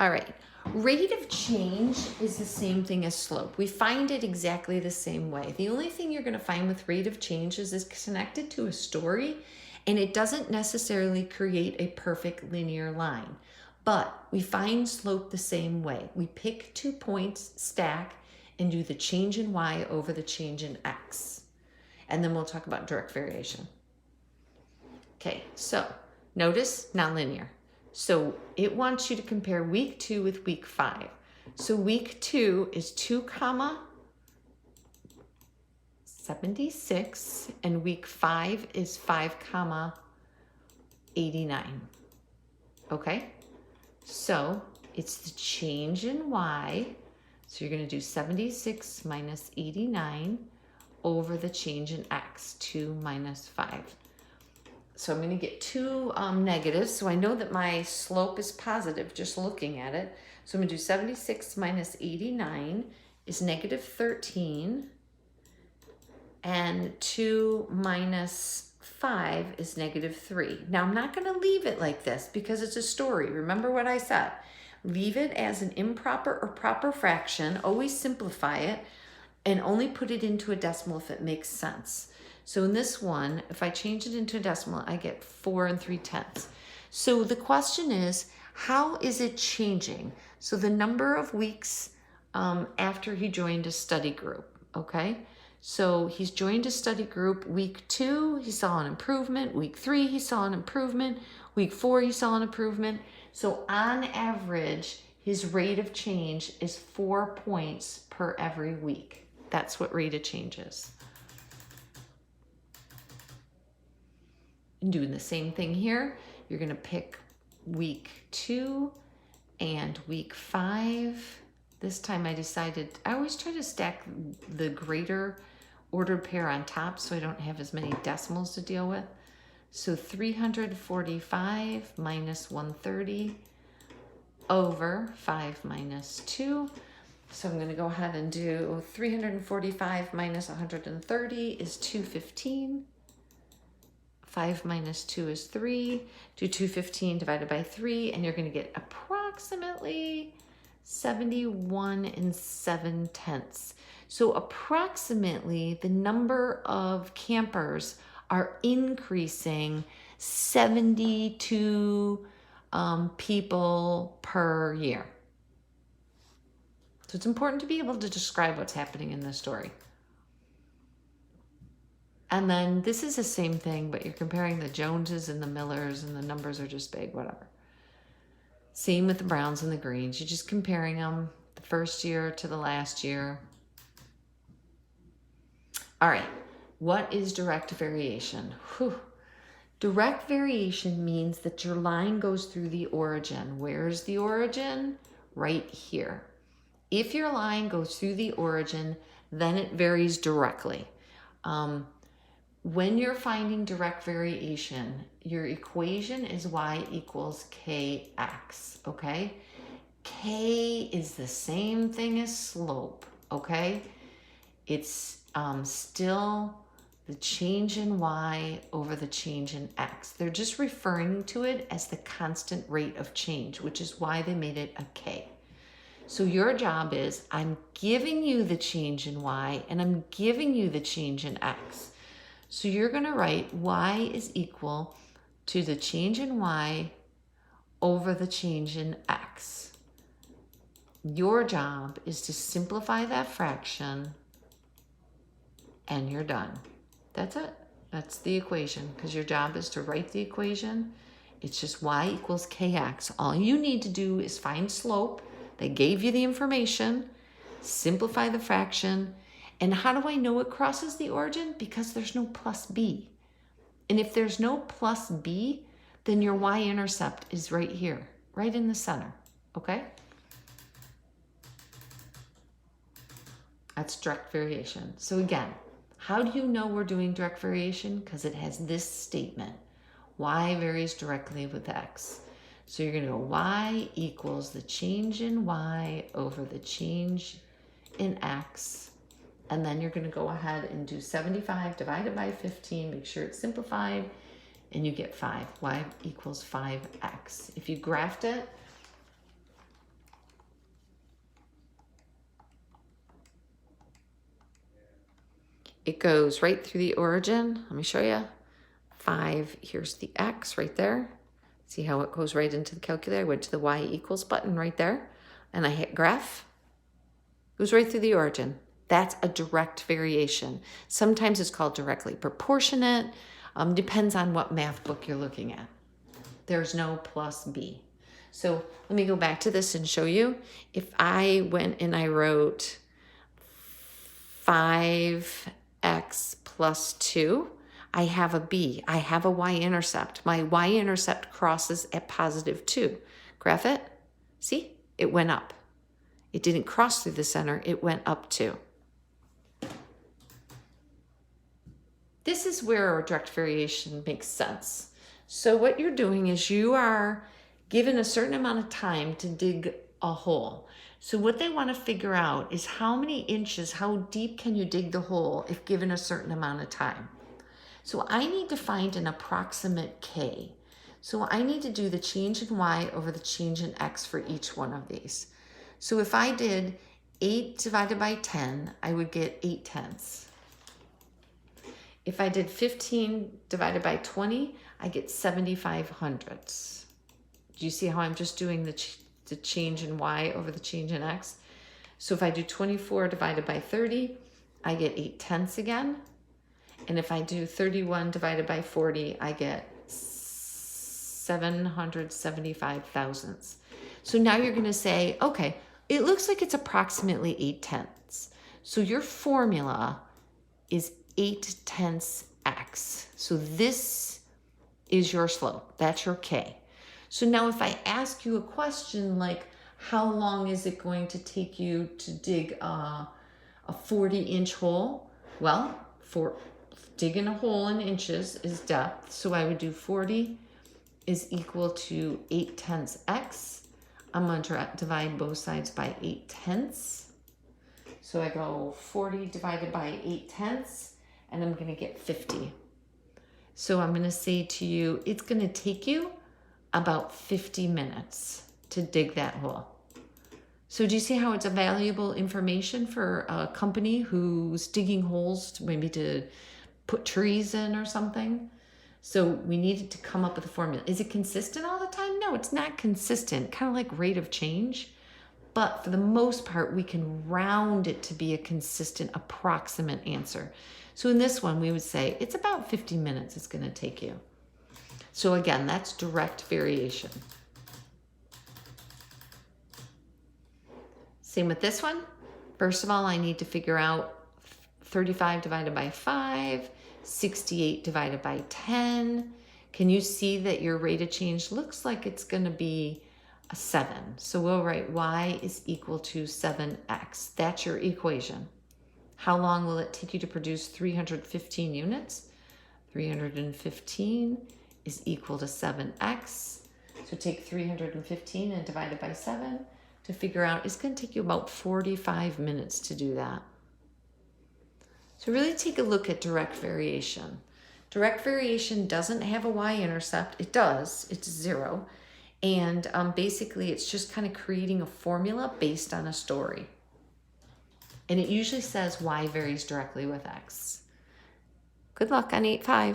All right. Rate of change is the same thing as slope. We find it exactly the same way. The only thing you're going to find with rate of change is it's connected to a story, and it doesn't necessarily create a perfect linear line. But we find slope the same way. We pick 2 points, stack, and do the change in y over the change in x. And then we'll talk about direct variation. Okay, so notice nonlinear. So it wants you to compare week 2 with week 5. So week 2 is 2 comma 76, and week 5 is 5 comma 89. Okay, so it's the change in y. So you're going to do 76 minus 89 over the change in x, 2 minus 5. So I'm going to get two negatives. So I know that my slope is positive just looking at it. So I'm going to do 76 minus 89 is negative 13. And 2 minus 5 is negative 3. Now I'm not going to leave it like this because it's a story. Remember what I said. Leave it as an improper or proper fraction. Always simplify it and only put it into a decimal if it makes sense. So in this one, if I change it into a decimal, I get 4 3/10. So the question is, how is it changing? So the number of weeks after he joined a study group, okay? So he's joined a study group. Week 2, he saw an improvement. Week 3, he saw an improvement. Week 4, he saw an improvement. So on average, his rate of change is 4 points per every week. That's what rate of change is. And doing the same thing here, you're going to pick week 2 and week 5. This time I decided, I always try to stack the greater ordered pair on top so I don't have as many decimals to deal with. So 345 minus 130 over 5 minus 2. So I'm going to go ahead and do 345 minus 130 is 215. 5 minus 2 is 3. Do 215 divided by 3, and you're going to get approximately 71 7/10. So approximately the number of campers are increasing 72 people per year. So it's important to be able to describe what's happening in this story. And then this is the same thing, but you're comparing the Joneses and the Millers, and the numbers are just big, whatever. Same with the Browns and the Greens. You're just comparing them the first year to the last year. All right, what is direct variation? Whew. Direct variation means that your line goes through the origin. Where's the origin? Right here. If your line goes through the origin, then it varies directly. When you're finding direct variation, your equation is y equals kx, okay? K is the same thing as slope, okay? It's still the change in y over the change in x. They're just referring to it as the constant rate of change, which is why they made it a k. So your job is, I'm giving you the change in y and I'm giving you the change in x. So you're going to write y is equal to the change in y over the change in x. Your job is to simplify that fraction and you're done. That's it. That's the equation, because your job is to write the equation. It's just y equals kx. All you need to do is find slope. They gave you the information, simplify the fraction. And how do I know it crosses the origin? Because there's no plus b. And if there's no plus b, then your y-intercept is right here, right in the center, okay? That's direct variation. So again, how do you know we're doing direct variation? Because it has this statement. Y varies directly with x. So you're going to go y equals the change in y over the change in x. And then you're going to go ahead and do 75 divided by 15. Make sure it's simplified. And you get 5. Y equals 5x. If you graphed it, it goes right through the origin. Let me show you. 5, here's the x right there. See how it goes right into the calculator? I went to the y equals button right there, and I hit graph. It goes right through the origin. That's a direct variation. Sometimes it's called directly proportionate. Depends on what math book you're looking at. There's no plus b. So let me go back to this and show you. If I went and I wrote 5x plus 2, I have a b. I have a y-intercept. My y-intercept crosses at positive 2. Graph it. See? It went up. It didn't cross through the center. It went up 2. This is where a direct variation makes sense. So what you're doing is you are given a certain amount of time to dig a hole. So what they want to figure out is how many inches, how deep can you dig the hole if given a certain amount of time. So I need to find an approximate k. So I need to do the change in y over the change in x for each one of these. So if I did 8 divided by 10, I would get 8/10. If I did 15 divided by 20, I get 7/500. Do you see how I'm just doing the change in y over the change in x? So if I do 24 divided by 30, I get 8/10 again. And if I do 31 divided by 40, I get 775 thousandths. So now you're going to say, okay, it looks like it's approximately 8/10. So your formula is 8/10 x. So this is your slope. That's your k. So now if I ask you a question like, how long is it going to take you to dig a 40-inch hole? Well, for digging a hole in inches is depth. So I would do 40 is equal to 8/10 x. I'm going to divide both sides by 8/10. So I go 40 divided by 8/10, and I'm going to get 50. So I'm going to say to you, it's going to take you about 50 minutes to dig that hole. So do you see how it's a valuable information for a company who's digging holes, maybe to put trees in or something? So we needed to come up with a formula. Is it consistent all the time? No, it's not consistent, kind of like rate of change. But for the most part, we can round it to be a consistent, approximate answer. So in this one, we would say it's about 50 minutes it's going to take you. So again, that's direct variation. Same with this one. First of all, I need to figure out 35 divided by 5, 68 divided by 10. Can you see that your rate of change looks like it's going to be a 7? So we'll write y is equal to 7x. That's your equation. How long will it take you to produce 315 units? 315 is equal to 7x. So take 315 and divide it by 7 to figure out. It's going to take you about 45 minutes to do that. So really take a look at direct variation. Direct variation doesn't have a y-intercept. It does. It's 0. And basically, it's just kind of creating a formula based on a story. And it usually says y varies directly with x. Good luck on 8-5.